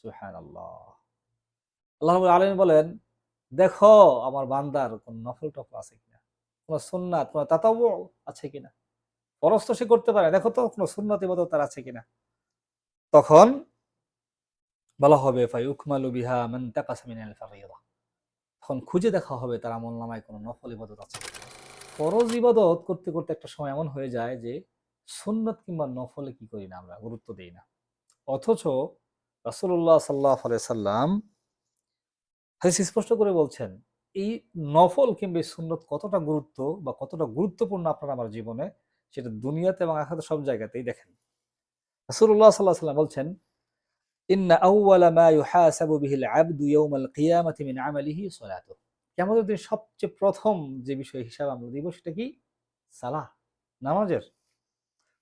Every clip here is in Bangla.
সুবহানাল্লাহ। আল্লাহ রাব্বুল আলামিন বলেন, দেখো আমার বান্দার কোন নফল-টফল আছে কিনা? কোন সুন্নাত, কোন তাতাওউ আছে কিনা? ফরজ তো সে করতে পারে। দেখো তো কোন সুন্নত ইবাদত তার আছে কিনা? তখন বলা হবে ফায়ুকমালু বিহা মান তাকাসা মিনাল ফারিয়্যিদা। তখন খুঁজে দেখা হবে তার আমলনামায় কোন নফল ইবাদত আছে কিনা। ফরজ ইবাদত করতে, করতে একটা সময় এমন হয়ে যায় যে সুন্নত কিংবা নফলে কি করি না আমরা গুরুত্ব দেই না। অথচ রাসূলুল্লাহ সাল্লাল্লাহু আলাইহি সাল্লাম হাদিসে স্পষ্ট করে বলছেন, এই নফল কিংবা এই সুন্নত কতটা গুরুত্ব বা কতটা গুরুত্বপূর্ণ আপনার আমার জীবনে, সেটা দুনিয়াতে এবং আখিরাতে সব জায়গাতেই দেখেন। রাসূলুল্লাহ সাল্লাল্লাহু আলাইহি সাল্লাম বলছেন, ইন্না আউওয়ালা মা ইউহাসাবু বিহিল আবদু ইয়াউমাল কিয়ামাতি মিন আমালিহি সালাতুহু। কিয়ামতের দিন সবচেয়ে প্রথম যে বিষয়ে হিসাব আমরা দিব সেটা কি? সালাহ, নামাজের।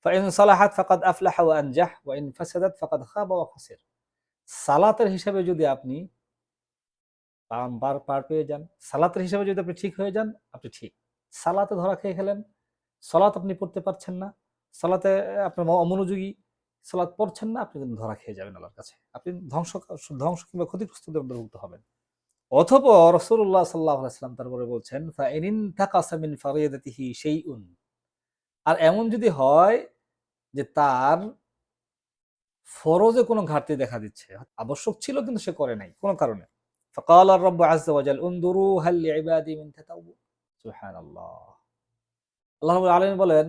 ফাইন সালাহাত ফাকাদ আফলাহা ওয়া আনজাহ ওয়া ইন ফাসাদাত ফাকাদ খাবা ওয়া খাসির। সালাতের হিসাবে যদি আপনি পার পেয়ে যান, সালাতের হিসাবে যদি আপনি ঠিক হয়ে যান, আপনি ঠিক। সালাতে ধরা খেয়ে গেলেন, সালাত আপনি পড়তে পারছেন না, সালাতে আপনার অমনোযোগী, সালাত পড়ছেন না, আপনি কিন্তু ধরা খেয়ে যাবেন আল্লাহর কাছে। আপনি ধ্বংস কিংবা ক্ষতিগ্রস্তদের অন্তর্ভুক্ত হবেন। অতঃপর রাসূলুল্লাহ সাল্লাল্লাহু আলাইহি ওয়াসাল্লাম তারপরে বলছেন, ফাইন ইনতাকাসা মিন ফারিয়াদাতিহি শাইউন। আর এমন যদি হয় যে তার ফরজে কোনো ঘাটতি দেখা দিচ্ছে, আবশ্যক ছিল কিন্তু সে করে নাই কোনো কারণে। ফাকালা আর-রাব্বু আযজা ওয়া জাল উনদুরু হাল লিইবাদি মিন তাতাওউ। সুবহানাল্লাহ। আল্লাহ রাব্বুল আলামিন বলেন,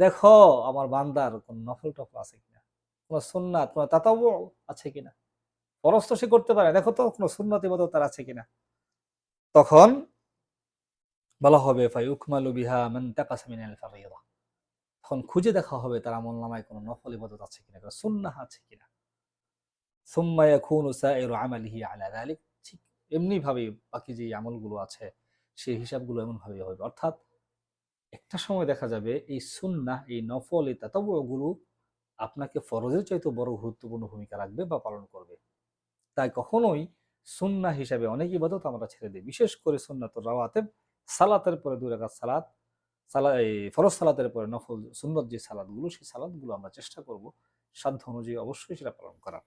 দেখো আমার বান্দার কোন নফল-টফল আছে কিনা? কোন সুন্নাত, কোন তাতাওউ আছে কিনা? ফরজ তো সে করতে পারে। দেখো তো কোন সুন্নত ইবাদত তার আছে কিনা? তখন বলা হবে ফায়ুকমালু বিহা মান তাকাসা মিনাল ফারিয়্যিদা। তখন খুঁজে দেখা হবে তার আমলনামায় কোন নফল ইবাদত আছে কিনা, কোন সুন্নাহ আছে কিনা। সুম্মা ইয়াকুনু সাইরু আমালিহি আলা যালিক। ঠিক এমনি ভাবে বাকি যে আমলগুলো আছে সেই হিসাবগুলো এমন ভাবে হবে। অর্থাৎ একটা সময় দেখা যাবে এই সুন্নাহ, এই নফল, এই তাতাওউ গুলো আপনাকে ফরজের চাইতেও বড় গুরুত্বপূর্ণ ভূমিকা রাখবে বা পালন করবে। তাই কখনোই সুন্নাহ হিসাবে অনেক ইবাদত আমরা ছেড়ে দেই। বিশেষ করে সুন্নাতুর রাওয়াতিব, সালাতের পরে ২ রাকাত সালাত, এই ফরজ সালাতের পরে নফল সুন্নত যে সালাতগুলো, সেই সালাতগুলো আমরা চেষ্টা করব সাধ্য অনুযায়ী অবশ্যই সেটা পালন করার।